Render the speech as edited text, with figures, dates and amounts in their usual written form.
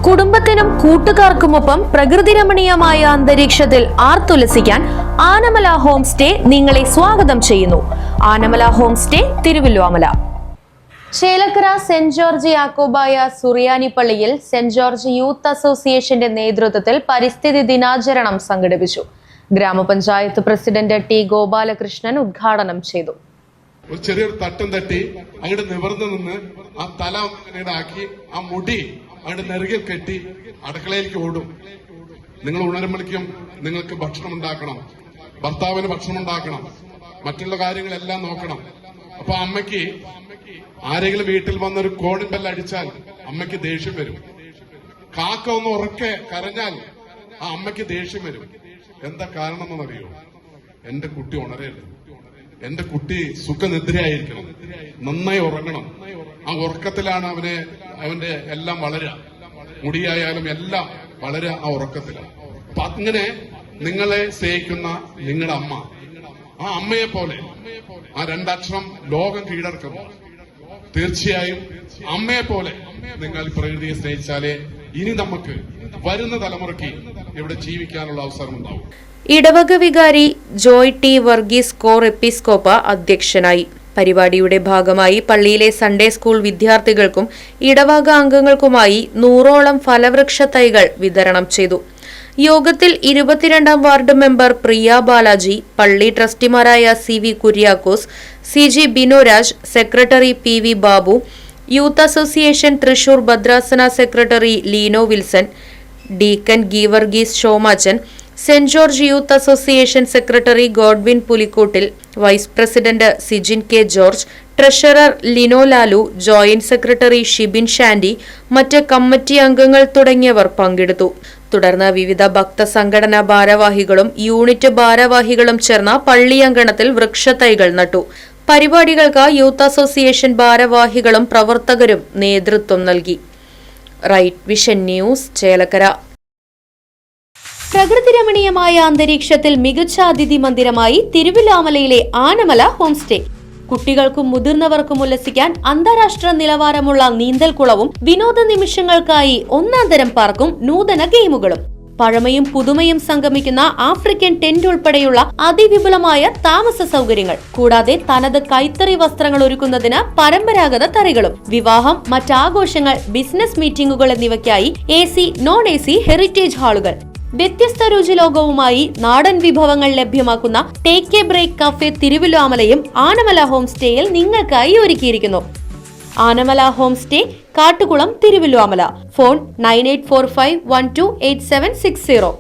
കുടുംബത്തിനും കൂട്ടുകാർക്കുമൊപ്പം പ്രകൃതി രമണീയമായ അന്തരീക്ഷത്തിൽ ആർത്തുലസിക്കാൻ ആനമല ഹോം സ്റ്റേ നിങ്ങളെ സ്വാഗതം ചെയ്യുന്നു. Anamala home stay, Thiruvillwamala. Chelakkara Saint George Yakobaya Suriyani പള്ളിയിൽ സെന്റ് ജോർജ് യൂത്ത് അസോസിയേഷന്റെ നേതൃത്വത്തിൽ പരിസ്ഥിതി ദിനാചരണം സംഘടിപ്പിച്ചു. ഗ്രാമപഞ്ചായത്ത് പ്രസിഡന്റ് ടി ഗോപാലകൃഷ്ണൻ ഉദ്ഘാടനം ചെയ്തു. ഒരു ചെറിയൊരു തട്ടും തട്ടി അങ്ങോട്ട് നിവർന്നു നിന്ന് ആ തല അങ്ങനെ ആക്കി ആ മുടി അങ്ങോട്ട് നെറുകിൽ കെട്ടി അടുക്കളയിലേക്ക് ഓടും. നിങ്ങൾ ഉണരുമ്പോഴേക്കും നിങ്ങൾക്ക് ഭക്ഷണം ഉണ്ടാക്കണം, ഭർത്താവിന് ഭക്ഷണം ഉണ്ടാക്കണം, മറ്റുള്ള കാര്യങ്ങളെല്ലാം നോക്കണം. അപ്പൊ അമ്മയ്ക്ക് ആരെങ്കിലും വീട്ടിൽ വന്നൊരു കോണിൻ ബെല്ല് അടിച്ചാൽ അമ്മയ്ക്ക് ദേഷ്യം വരും. കാക്ക ഒന്ന് ഉറക്കെ കരഞ്ഞാൽ ആ അമ്മയ്ക്ക് ദേഷ്യം വരും. എന്താ കാരണം എന്നറിയോ? എന്റെ കുട്ടി ഉണരരുത്, എന്റെ കുട്ടി സുഖനിദ്രയായിരിക്കണം, നന്നായി ഉറങ്ങണം. ആ ഉറക്കത്തിലാണ് അവന്റെ എല്ലാം വളരുക, മുടിയായാലും എല്ലാം വളരെ ആ ഉറക്കത്തിലാണ്. അപ്പൊ അങ്ങനെ നിങ്ങളെ സ്നേഹിക്കുന്ന നിങ്ങളുടെ അമ്മ, ആ അമ്മയെ പോലെ ആ രണ്ടക്ഷരം ലോകം കീഴടക്കുന്നു. തീർച്ചയായും അമ്മയെ പോലെ നിങ്ങൾ പ്രകൃതിയെ സ്നേഹിച്ചാലേ ഇനി നമുക്ക് വരുന്ന തലമുറയ്ക്ക് ഇവിടെ ജീവിക്കാനുള്ള അവസരം ഉണ്ടാവും. ഇടവക വികാരി ജോയ് ടി വർഗീസ് കോർ എപ്പിസ്കോപ്പ അധ്യക്ഷനായി. പരിപാടിയുടെ ഭാഗമായി പള്ളിയിലെ സൺഡേ സ്കൂൾ വിദ്യാർത്ഥികൾക്കും ഇടവക അംഗങ്ങൾക്കുമായി 100ഓളം ഫലവൃക്ഷ തൈകൾ വിതരണം ചെയ്തു. യോഗത്തിൽ 22ാം വാർഡ് മെമ്പർ പ്രിയ ബാലാജി, പള്ളി ട്രസ്റ്റിമാരായ CV Kuriakose, CG Binoraj, secretary PV Babu, youth association Thrissur ഭദ്രാസന secretary Leeno Wilson, deacon Geevarghese Shomachan, Saint George youth association secretary Godwin Pulikottil, vice president Sijin K George, treasurer Lino Lalu, joint secretary Shibin Shandy, മറ്റ് കമ്മിറ്റി അംഗങ്ങൾ തുടങ്ങിയവർ പങ്കെടുത്തു. തുടർന്ന് വിവിധ ഭക്ത സംഘടനാ ഭാരവാഹികളും യൂണിറ്റ് ഭാരവാഹികളും ചേർന്ന പള്ളിയങ്കണത്തിൽ വൃക്ഷത്തൈകൾ നട്ടു. പരിപാടികൾക്ക് യൂത്ത് അസോസിയേഷൻ ഭാരവാഹികളും പ്രവർത്തകരും നേതൃത്വം നൽകി. Right vision news, Chelakkara. പ്രകൃതി രമണീയമായ അന്തരീക്ഷത്തിൽ മികച്ച അതിഥി മന്ദിരമായി തിരുവല്ലോമലയിലെ ആനമല ഹോം സ്റ്റേ. കുട്ടികൾക്കും മുതിർന്നവർക്കും ഉല്ലസിക്കാൻ അന്താരാഷ്ട്ര നിലവാരമുള്ള നീന്തൽക്കുളവും വിനോദ നിമിഷങ്ങൾക്കായി ഒന്നാന്തരം പാർക്കും നൂതന ഗെയിമുകളും. പഴമയും പുതുമയും സംഗമിക്കുന്ന ആഫ്രിക്കൻ ടെന്റ് ഉൾപ്പെടെയുള്ള അതിവിപുലമായ താമസ സൗകര്യങ്ങൾ, കൂടാതെ തനത് കൈത്തറി വസ്ത്രങ്ങൾ ഒരുക്കുന്നതിന് പരമ്പരാഗത തറികളും, വിവാഹം, മറ്റാഘോഷങ്ങൾ, ബിസിനസ് മീറ്റിംഗുകൾ എന്നിവയ്ക്കായി AC, non-AC ഹെറിറ്റേജ് ഹാളുകൾ. വ്യത്യസ്ത രുചിലോകവുമായി നാടൻ വിഭവങ്ങൾ ലഭ്യമാക്കുന്ന ടേക്ക് എ ബ്രേക്ക് കഫേ തിരുവല്ലോമലയും ആനമല ഹോം സ്റ്റേയിൽ നിങ്ങൾക്കായി ഒരുക്കിയിരിക്കുന്നു. Anamala home stay, Kattukulam, Thiruvillwamala. Phone 9845128760.